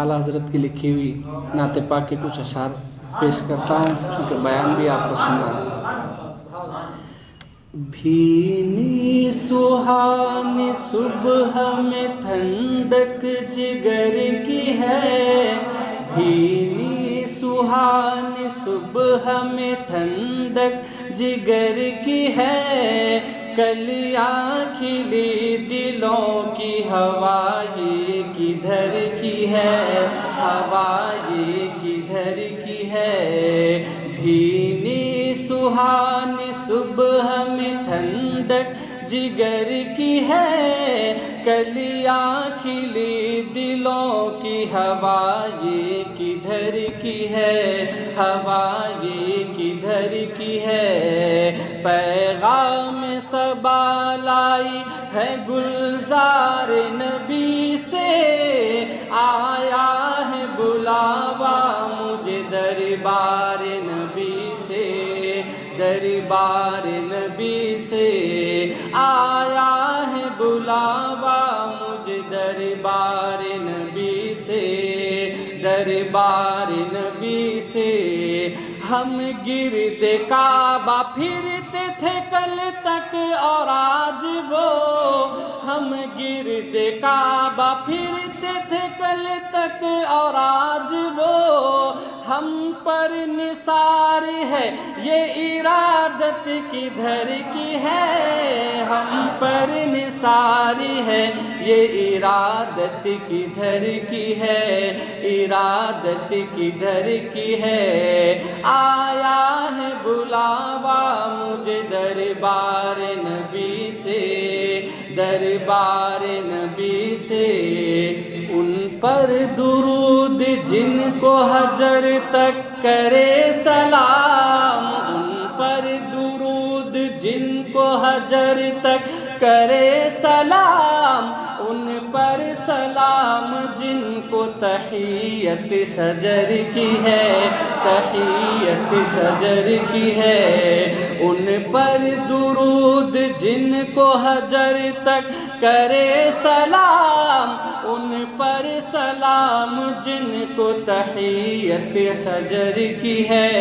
اعلیٰ حضرت کی لکھی ہوئی نعت پاک کے کچھ اشعار پیش کرتا ہوں، چونکہ بیان بھی آپ کو سننا ہے۔ بھینی سہانی صبح میں ٹھنڈک جگر کی ہے، بھینی سہانی صبح میں ٹھنڈک جگر کی ہے، کلیاں کھلی دلوں کی ہوا یہ کدھر کی ہے، ہوا یہ کدھر کی ہے۔ بھینی سہانی صبح میں ٹھنڈک جگر کی ہے، کلیاں کھلی دلوں کی ہوا یہ کدھر کی ہے، ہوا یہ کدھر کی ہے۔ پیغام صبا لائی ہے گلزار نبی سے، آیا ہے بلاوا مجھے دربار نبی سے، دربار نبی سے آیا ہے بلاوا مجھے دربار نبی سے، دربار نبی سے۔ ہم گرد کعبہ پھرتے تھے کل تک اور آج وہ، ہم گرد کعبہ پھرتے تھے کل تک اور آج وہ، ہم پر نثار ہے یہ ارادت کدھر کی ہے، ہم پر نثار ہے یہ ارادت کدھر کی ہے، ارادت کدھر کی ہے۔ آیا ہے بلاوا مجھے دربار نبی سے، دربار نبی سے۔ ان پر درود جن کو حجر تک کرے سلام، ان پر درود جن کو حجر تک کرے سلام، ان پر سلام جن کو تحیت شجر کی ہے، تحیت شجر کی ہے۔ ان پر درود جن کو حجر تک کرے سلام، ان پر سلام جن کو تحیت شجر کی ہے،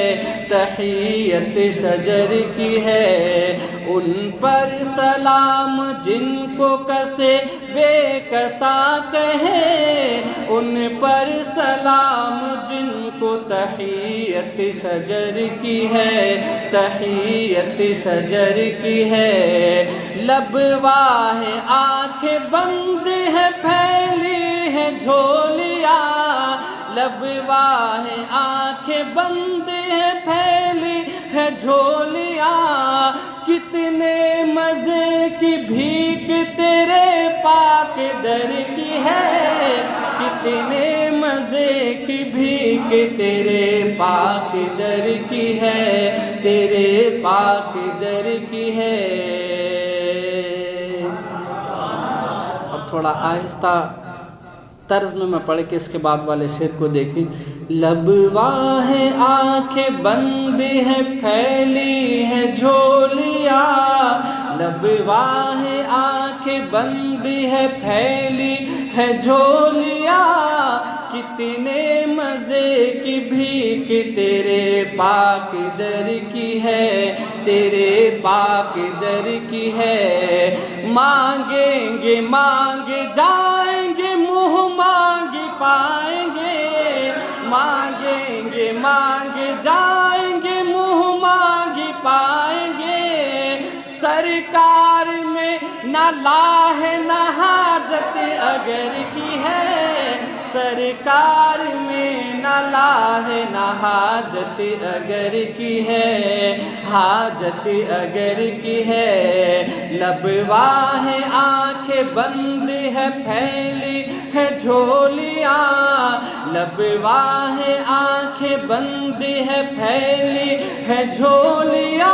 تحیت شجر کی ہے۔ ان پر سلام جن کو کسے بے کسا کہے، ان پر سلام جن کو تحیت شجر کی ہے، تحیت شجر کی ہے۔ لب واہ آنکھیں بند ہے پھیلی ہے جھولیاں، لب واہ آنکھیں بند ہے پھیلی ہے جھولیاں، کتنے مزے کی بھیک تیرے پاک در کی ہے، کتنے مزے کی بھیک تیرے پاک در کی ہے، تیرے پاک در کی ہے۔ اب تھوڑا آہستہ طرز میں پڑھ کے اس کے بعد والے شعر کو دیکھیں۔ لب واہ آنکھیں بند ہے پھیلی ہے جھولیاں، لب واہ آنکھیں بند ہے پھیلی ہے جھولیاں، کتنے مزے کی بھیک تیرے پاک در کی ہے، تیرے پاک در کی ہے۔ مانگیں گے مانگ جائیں گے منہ مانگ پائیں گے، مانگیں گے مانگ جائیں گے منہ مانگ پائیں گے، سرکار میں نہ لاہ نہ حاجت اگر کی ہے، سرکار میں نہ لاہ نہ حاجت اگر کی ہے، حاجت اگر کی ہے۔ لب واہ آنکھیں بند ہے پھیلی ہے جھولیاں، لب واہ آنکھیں بند ہے پھیلی ہے جھولیاں،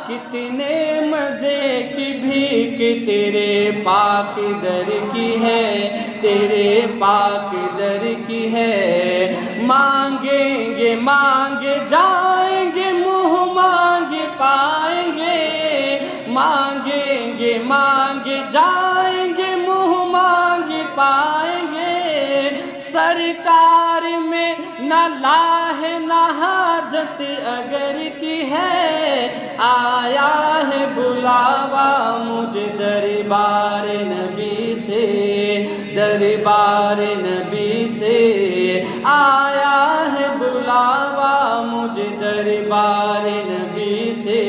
کتنے مزے کی بھیک تیرے پاک در کی ہے، تیرے پاک در کی ہے۔ مانگیں گے مانگ جائیں گے منہ مانگ پائیں گے، مانگیں گے مانگ جائیں گے منہ مانگ پائیں گے، سرکار میں نہ لاہ نہ حاجت اگر کی ہے، آیا ہے بلاوا مجھے دربار نبی سے، دربار نبی سے آیا ہے بلاوا مجھے دربار نبی سے،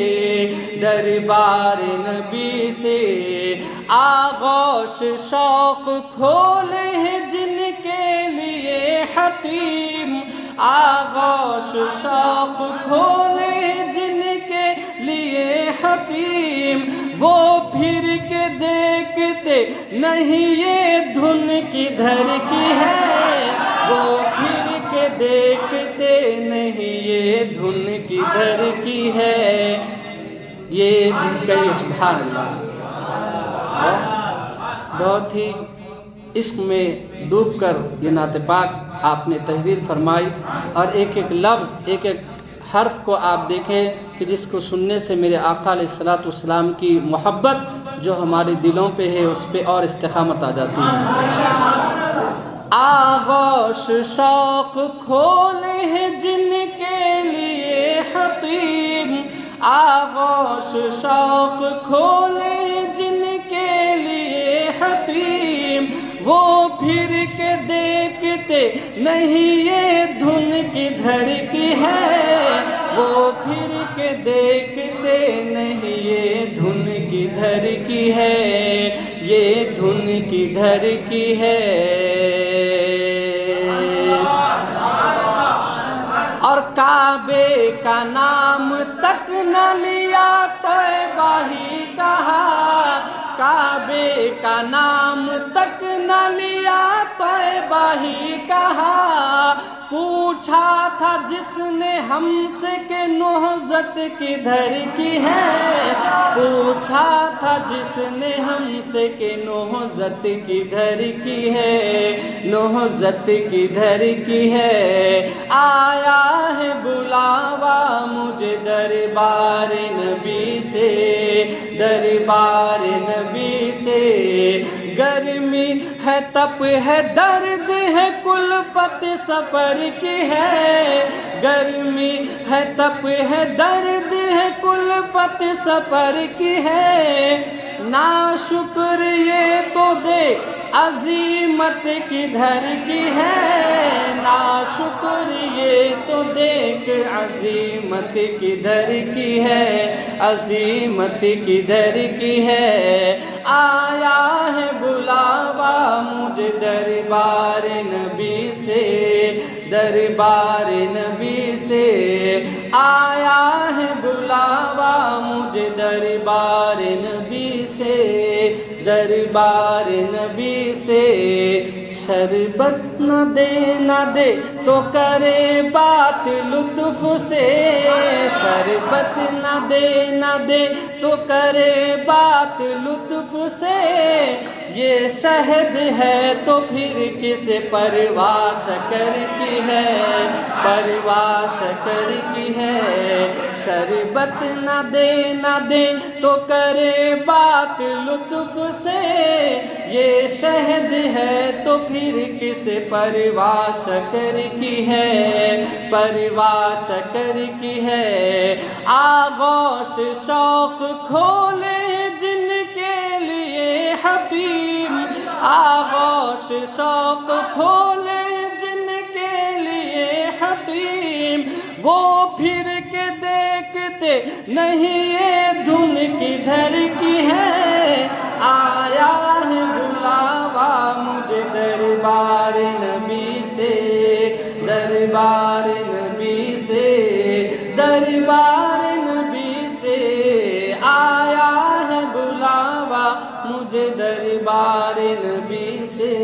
دربار نبی سے۔ آغوش شوق کھولے ہیں جن کے لیے حتیم، آغوش شوق کھولے ہیں جن کے لیے حتیم، وہ پھر کے دیکھتے نہیں یہ دھن کدھر کی ہے، وہ پھر کے دیکھتے نہیں یہ دھن کدھر کی ہے۔ یہ کئی سبحان اللہ، بہت ہی عشق میں ڈوب کر یہ نعت پاک آپ نے تحریر فرمائی، اور ایک ایک لفظ ایک ایک حرف کو آپ دیکھیں کہ جس کو سننے سے میرے آقا علیہ الصلوۃ والسلام کی محبت جو ہمارے دلوں پہ ہے اس پہ اور استقامت آ جاتی ہے۔ آغوش شوق کھولے ہیں جن کے لیے حتیم، آغوش شوق کھولے ہیں جن کے لیے حتیم، وہ پھر کے دیکھتے نہیں یہ دھن کدھر کی ہے، وہ پھر کے دیکھتے نہیں یہ دھن کدھر کی ہے، یہ دھن کدھر کی ہے۔ اور کعبے کا نام تک نہ لیا طیبہ ہی کہا، کعبے کا نام تک نہ لیا طیبہ ہی کہا، پوچھا تھا جس نے ہم سے کہ نہضت کدھر کی ہے، پوچھا تھا جس نے ہم سے کہ نہضت کدھر کی ہے، نہضت کدھر کی ہے۔ آیا ہے بلاوا مجھے دربار نبی سے، دربار نبی سے، گرمی ہے تپ ہے درد ہے کلفت سفر کی ہے، گرمی ہے تپ ہے درد ہے کلفت سفر کی ہے، ناشکر یہ تو دیکھ عظیمت کدھر کی ہے، ناشکر یہ تو دیکھ عظیمت کدھر کی ہے، عظیمت کدھر کی ہے۔ آیا ہے بلاوا مجھے دربار نبی سے، دربار نبی سے آیا ہے بلاوا مجھے دربار نبی سے، دربار نبی سے۔ شربت نہ دے تو کرے بات لطف سے، شربت نہ دے تو کرے بات لطف سے، یہ شہد ہے تو پھر کس پرواہ شکر کی ہے، پرواہ شکر کی ہے۔ شربت نہ دے تو کرے بات لطف سے، یہ شہد ہے تو پھر کس پرواہ شکر کی ہے، پرواہ شکر کی ہے۔ آغوش شوق کھولے جن کے لیے حتیم، آغوش شوق کھولے جن کے لیے حتیم، وہ پھر کے دیکھتے نہیں یہ دھن کدھر کی ہے۔ آیا ہے بلاوا مجھے دربار نبی سے، دربار نبی سے، دربار نبی سے آیا ہے بلاوا مجھے دربار نبی سے۔